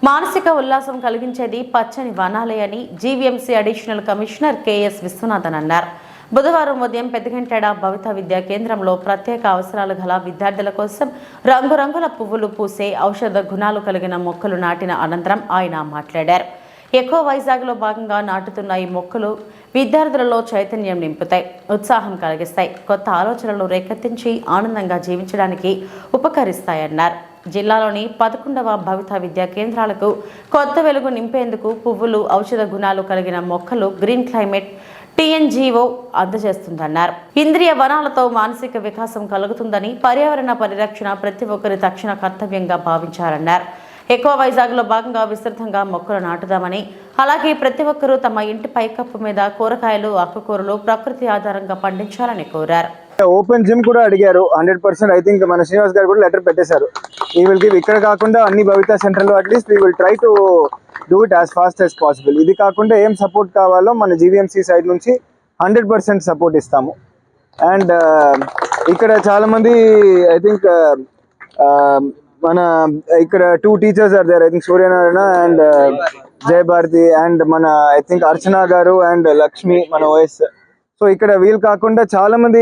మానసిక ఉల్లాసం కలిగించేది పచ్చని వనాలే అని GVMC additional commissioner KS Viswanathan అన్నారు. బుధవారం ఉదయం పెద్దగంటేడ భవిత విద్యా కేంద్రంలో ప్రత్యేక అవసరాలు గల విద్యార్థుల కోసం రంగురంగుల పువ్వులు పూసే ఔషధ గుణాలు కలిగిన మొక్కలు నాటిన అనంతరం ఆయన మాట్లాడారు. ఎకో వైజాగ్లో భాగంగా నాటుతున్న ఈ మొక్కలు విద్యార్థులలో చైతన్యం నింపుతాయి, ఉత్సాహం కలిగిస్తాయి, కొత్త ఆలోచనలు రేకెత్తించి ఆనందంగా జీవించడానికి ఉపకరిస్తాయన్నారు. జిల్లాలోని 11వ భవిత విద్యా కేంద్రాలకు కొత్త వెలుగు నింపేందుకు పువ్వులు, ఔషధ గుణాలు కలిగిన మొక్కలు గ్రీన్ క్లైమేట్ టీఎన్జీఓ అందజేస్తుందన్నారు. ఇంద్రియ వనాలతో మానసిక వికాసం కలుగుతుందని, పర్యావరణ పరిరక్షణ ప్రతి ఒక్కరి తక్షణ కర్తవ్యంగా భావించారన్నారు. ఎకో వైజాగ్లో భాగంగా విస్తృతంగా మొక్కలు నాటుదామని, అలాగే ప్రతి ఒక్కరూ తమ ఇంటి పైకప్పు మీద కూరగాయలు, ఆకుకూరలు ప్రకృతి ఆధారంగా పండించాలని కోరారు. ఓపెన్ జిమ్ కూడా అడిగారు 100%. ఐ థింక్ మన శ్రీనివాస్ గారు కూడా లెటర్ పెట్టేశారు. ఈ విల్ గివ్ ఇక్కడ కాకుండా అన్ని భవిత సెంటర్లో at least we will try to do it as fast as possible. ఇది కాకుండా ఏం సపోర్ట్ కావాలో మన జీవీఎంసీ సైడ్ నుంచి 100% సపోర్ట్ ఇస్తాము. అండ్ ఇక్కడ చాలామంది ఐ థింక్ మన ఇక్కడ 2 teachers are there. I think Suryanarayana and Jayabharathi and మన ఐ థింక్ అర్చన గారు అండ్ లక్ష్మి మన ఓఎస్. సో ఇక్కడ వీళ్ళు కాకుండా చాలా మంది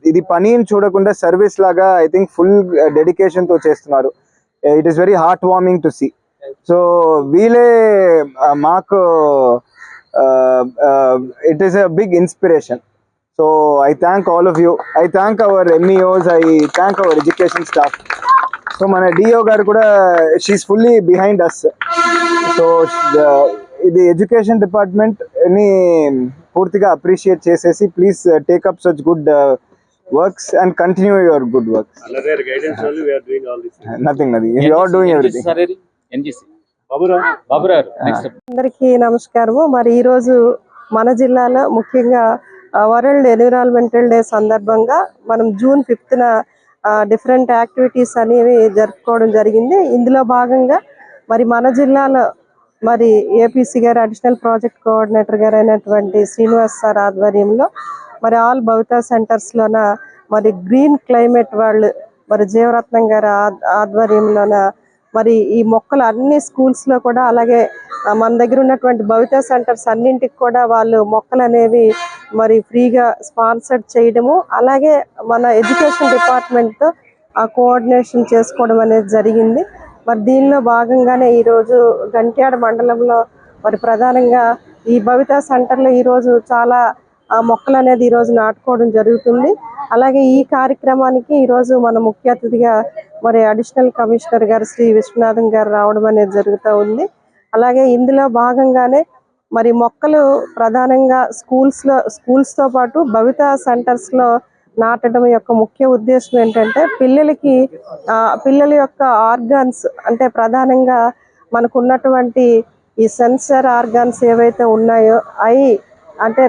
ఇది పనిని చూడకుండా సర్వీస్ లాగా ఐ థింక్ ఫుల్ డెడికేషన్ తో చేస్తున్నారు. It is very heart warming to see. So వీళ్ళే మాకు it is a big inspiration. So I thank all of you. I thank our MEOs. I thank our education staff. So మన DO గారు కూడా she is fully behind us. So ఇది education department ని పూర్తిగా appreciate చేసేసి please take up such good works and continue your good works. Nothing you are doing everything. అందరికీ నమస్కారము. మరి ఈరోజు మన జిల్లాలో ముఖ్యంగా వరల్డ్ ఎన్విరాన్మెంటల్ డే సందర్భంగా మనం June 5th డిఫరెంట్ యాక్టివిటీస్ అనేవి జరుపుకోవడం జరిగింది. ఇందులో భాగంగా మరి మన జిల్లాలో మరి ఏపీసీ గారు అడిషనల్ ప్రాజెక్ట్ కోఆర్డినేటర్ గారు అయినటువంటి శ్రీనివాస్ సార్ ఆధ్వర్యంలో మరి ఆల్ భవిత సెంటర్స్లోన మరి గ్రీన్ క్లైమేట్ వాళ్ళు మరి జీవరత్నం గారు ఆధ్వర్యంలోన మరి ఈ మొక్కలు అన్ని స్కూల్స్లో కూడా, అలాగే మన దగ్గర ఉన్నటువంటి భవిత సెంటర్స్ అన్నింటికి కూడా వాళ్ళు మొక్కలు అనేవి మరి ఫ్రీగా స్పాన్సర్ చేయడము, అలాగే మన ఎడ్యుకేషన్ డిపార్ట్మెంట్తో ఆ కోఆర్డినేషన్ చేసుకోవడం అనేది జరిగింది. మరి దీనిలో భాగంగానే ఈరోజు గంట్యాడ మండలంలో మరి ప్రధానంగా ఈ భవిత సెంటర్లో ఈరోజు చాలా మొక్కలు అనేది ఈరోజు నాటుకోవడం జరుగుతుంది. అలాగే ఈ కార్యక్రమానికి ఈరోజు మన ముఖ్య అతిథిగా మరి అడిషనల్ కమిషనర్ గారు శ్రీ విశ్వనాథన్ గారు రావడం అనేది జరుగుతూ ఉంది. అలాగే ఇందులో భాగంగానే మరి మొక్కలు ప్రధానంగా స్కూల్స్తో పాటు భవిత సెంటర్స్లో నాటడం యొక్క ముఖ్య ఉద్దేశం ఏంటంటే పిల్లల యొక్క ఆర్గాన్స్, అంటే ప్రధానంగా మనకు ఉన్నటువంటి ఈ సెన్సర్ ఆర్గాన్స్ ఏవైతే ఉన్నాయో అవి అంటే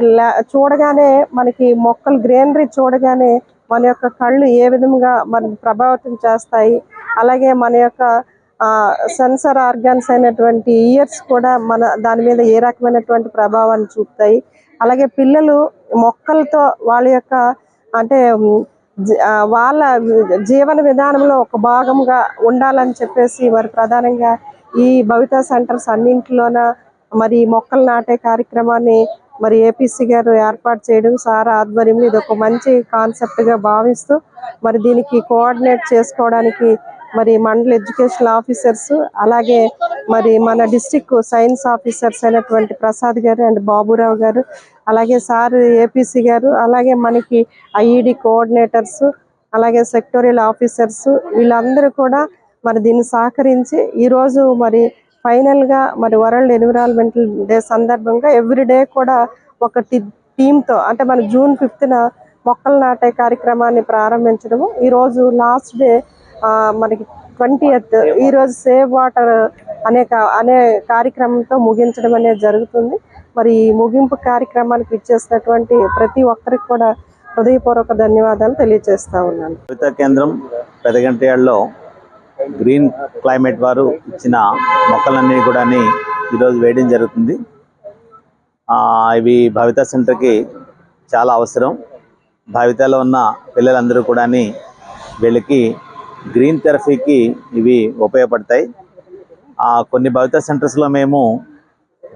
చూడగానే మనకి మొక్కలు గ్రీనరీ చూడగానే మన యొక్క కళ్ళు ఏ విధంగా మనకి ప్రభావితం చేస్తాయి, అలాగే మన యొక్క సెన్సర్ ఆర్గాన్స్ అయినటువంటి ఇయర్స్ కూడా మన దాని మీద ఏ రకమైనటువంటి ప్రభావాన్ని చూపుతాయి. అలాగే పిల్లలు మొక్కలతో వాళ్ళ యొక్క అంటే వాళ్ళ జీవన విధానంలో ఒక భాగంగా ఉండాలని చెప్పేసి మరి ప్రధానంగా ఈ భవిత సెంటర్స్ అన్నింటిలోన మరి మొక్కలు నాటే కార్యక్రమాన్ని మరి ఏపీసీ గారు ఏర్పాటు చేయడం సార్ ఆధ్వర్యంలో ఇది ఒక మంచి కాన్సెప్ట్గా భావిస్తూ మరి దీనికి కోఆర్డినేట్ చేసుకోవడానికి మరి మండల ఎడ్యుకేషన్ ఆఫీసర్స్, అలాగే మరి మన డిస్ట్రిక్ట్ సైన్స్ ఆఫీసర్స్ అయినటువంటి ప్రసాద్ గారు అండ్ బాబురావు గారు, అలాగే సార్ ఏపీసీ గారు, అలాగే మనకి ఐఈడి కోఆర్డినేటర్స్, అలాగే సెక్టోరియల్ ఆఫీసర్స్ వీళ్ళందరూ కూడా మరి దీన్ని సహకరించి ఈరోజు మరి ఫైనల్గా మరి వరల్డ్ ఎన్విరాన్మెంటల్ డే సందర్భంగా ఎవ్రీడే కూడా ఒక టీమ్తో అంటే మన June 5th మొక్కలు నాటే కార్యక్రమాన్ని ప్రారంభించడము. ఈరోజు లాస్ట్ డే మనకి 20th ఈరోజు సేవ్ వాటర్ అనే కార్యక్రమంతో ముగించడం అనేది జరుగుతుంది. మరి ఈ ముగింపు కార్యక్రమానికి ఇచ్చేసినటువంటి ప్రతి ఒక్కరికి కూడా హృదయపూర్వక ధన్యవాదాలు తెలియజేస్తా ఉన్నాను. భవిత కేంద్రం పెదగంటయాడలో గ్రీన్ క్లైమేట్ వారు ఇచ్చిన మొక్కలన్నీ కూడా ఈరోజు వేయడం జరుగుతుంది. ఇవి భవిత సెంటర్కి చాలా అవసరం. భవితలో ఉన్న పిల్లలందరూ కూడా వీళ్ళకి గ్రీన్ థెరపీకి ఇవి ఉపయోగపడతాయి. కొన్ని భవిత సెంటర్స్లో మేము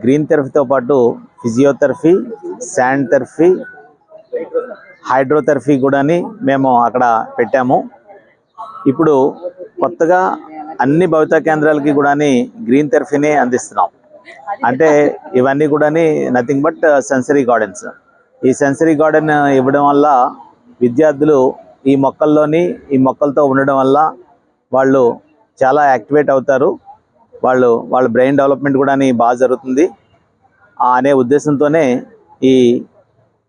గ్రీన్ థెరపీతో పాటు ఫిజియోథెరపీ, శాండ్ థెరపీ, హైడ్రోథెరపీ కూడా మేము అక్కడ పెట్టాము. ఇప్పుడు కొత్తగా అన్ని భవిత కేంద్రాలకి కూడా గ్రీన్ థెరపీని అందిస్తున్నాం. అంటే ఇవన్నీ కూడా నథింగ్ బట్ సెన్సరీ గార్డెన్స్. ఈ సెన్సరీ గార్డెన్ ఇవ్వడం వల్ల విద్యార్థులు ఈ మొక్కలతో ఉండడం వల్ల వాళ్ళు చాలా యాక్టివేట్ అవుతారు, వాళ్ళ బ్రెయిన్ డెవలప్మెంట్ కూడా బాగా జరుగుతుంది అనే ఉద్దేశంతోనే ఈ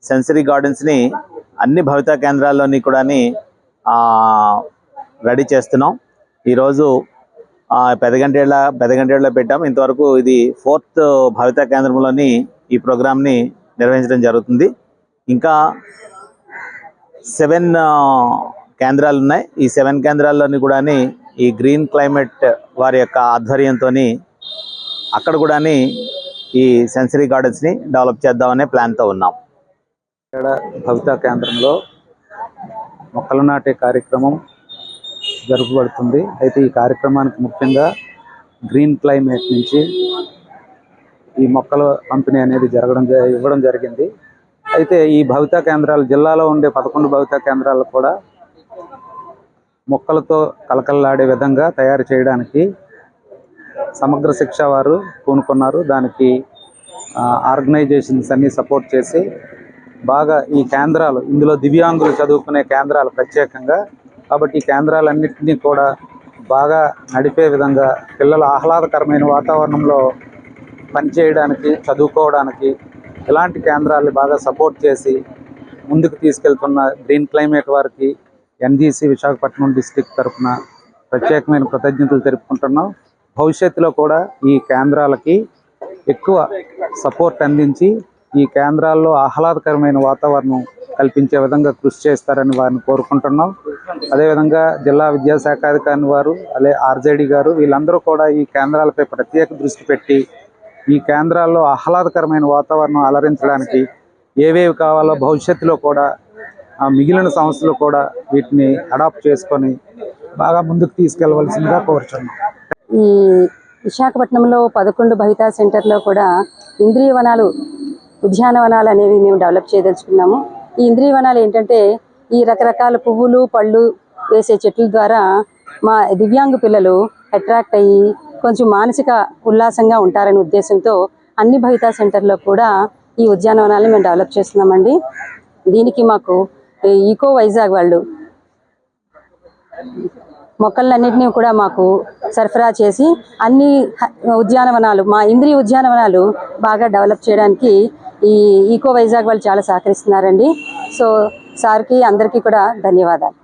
సెన్సరీ గార్డెన్స్ని అన్ని భవిత కేంద్రాల్లోని కూడా రెడీ చేస్తున్నాం. ఈరోజు పెదగంటేళ్ళలో పెట్టాము. ఇంతవరకు ఇది 4th భవిత కేంద్రంలోని ఈ ప్రోగ్రామ్ని నిర్వహించడం జరుగుతుంది. ఇంకా 7 కేంద్రాలు ఉన్నాయి. ఈ 7 కేంద్రాల్లోని కూడా ఈ గ్రీన్ క్లైమేట్ వారి యొక్క ఆధ్వర్యంతో అక్కడ కూడా ఈ సెన్సరీ గార్డెన్స్ని డెవలప్ చేద్దామనే ప్లాన్తో ఉన్నాం. ఇక్కడ భవిత కేంద్రంలో మొక్కలు నాటే కార్యక్రమం జరుపబడుతుంది. అయితే ఈ కార్యక్రమానికి ముఖ్యంగా గ్రీన్ క్లైమేట్ నుంచి ఈ మొక్కల పంపిణీ అనేది ఇవ్వడం జరిగింది. అయితే ఈ భవిత కేంద్రాలు జిల్లాలో ఉండే 11 భవిత కేంద్రాలు కూడా మొక్కలతో కలకలలాడే విధంగా తయారు చేయడానికి సమగ్ర శిక్ష వారు పూనుకున్నారు. దానికి ఆర్గనైజేషన్స్ అన్ని సపోర్ట్ చేసి బాగా ఈ కేంద్రాలు, ఇందులో దివ్యాంగులు చదువుకునే కేంద్రాలు ప్రత్యేకంగా, కాబట్టి ఈ కేంద్రాలన్నింటినీ కూడా బాగా నడిపే విధంగా పిల్లలు ఆహ్లాదకరమైన వాతావరణంలో పనిచేయడానికి, చదువుకోవడానికి ఇలాంటి కేంద్రాలు బాగా సపోర్ట్ చేసి ముందుకు తీసుకెళ్తున్న గ్రీన్ క్లైమేట్ వారికి ఎన్జీసీ విశాఖపట్నం డిస్ట్రిక్ట్ తరఫున ప్రత్యేకమైన కృతజ్ఞతలు తెలుపుకుంటున్నాం. భవిష్యత్తులో కూడా ఈ కేంద్రాలకి ఎక్కువ సపోర్ట్ అందించి ఈ కేంద్రాల్లో ఆహ్లాదకరమైన వాతావరణం కల్పించే విధంగా కృషి చేస్తారని వారిని కోరుకుంటున్నాం. అదేవిధంగా జిల్లా విద్యాశాఖ అధికారి వారు, ఆర్జేడీ గారు, వీళ్ళందరూ కూడా ఈ కేంద్రాలపై ప్రత్యేక దృష్టి పెట్టి ఈ కేంద్రాల్లో ఆహ్లాదకరమైన వాతావరణం అలరించడానికి ఏవేవి కావాలో భవిష్యత్తులో కూడా మిగిలిన సంస్థలు కూడా వీటిని అడాప్ట్ చేసుకొని బాగా ముందుకు తీసుకెళ్లవలసిందిగా కోరుచున్నాం. ఈ విశాఖపట్నంలో 11 భవిత సెంటర్లో కూడా ఇంద్రియ వనాలు, ఉద్యానవనాలు అనేవి మేము డెవలప్ చేయదలుచుకున్నాము. ఈ ఇంద్రియ వనాలు ఏంటంటే ఈ రకరకాల పువ్వులు, పళ్ళు వేసే చెట్ల ద్వారా మా దివ్యాంగ పిల్లలు అట్రాక్ట్ అయ్యి కొంచెం మానసిక ఉల్లాసంగా ఉంటారనే ఉద్దేశంతో అన్ని భవిత సెంటర్లో కూడా ఈ ఉద్యానవనాలను మేము డెవలప్ చేస్తున్నామండి. దీనికి మాకు ఈకో వైజాగ్ వాళ్ళు మొక్కలన్నింటినీ కూడా మాకు సరఫరా చేసి అన్ని ఉద్యానవనాలు, మా ఇంద్రియ ఉద్యానవనాలు బాగా డెవలప్ చేయడానికి ఈ ఈకో వైజాగ్ వాళ్ళు చాలా సహకరిస్తున్నారండి. సో సార్కి అందరికీ కూడా ధన్యవాదాలు.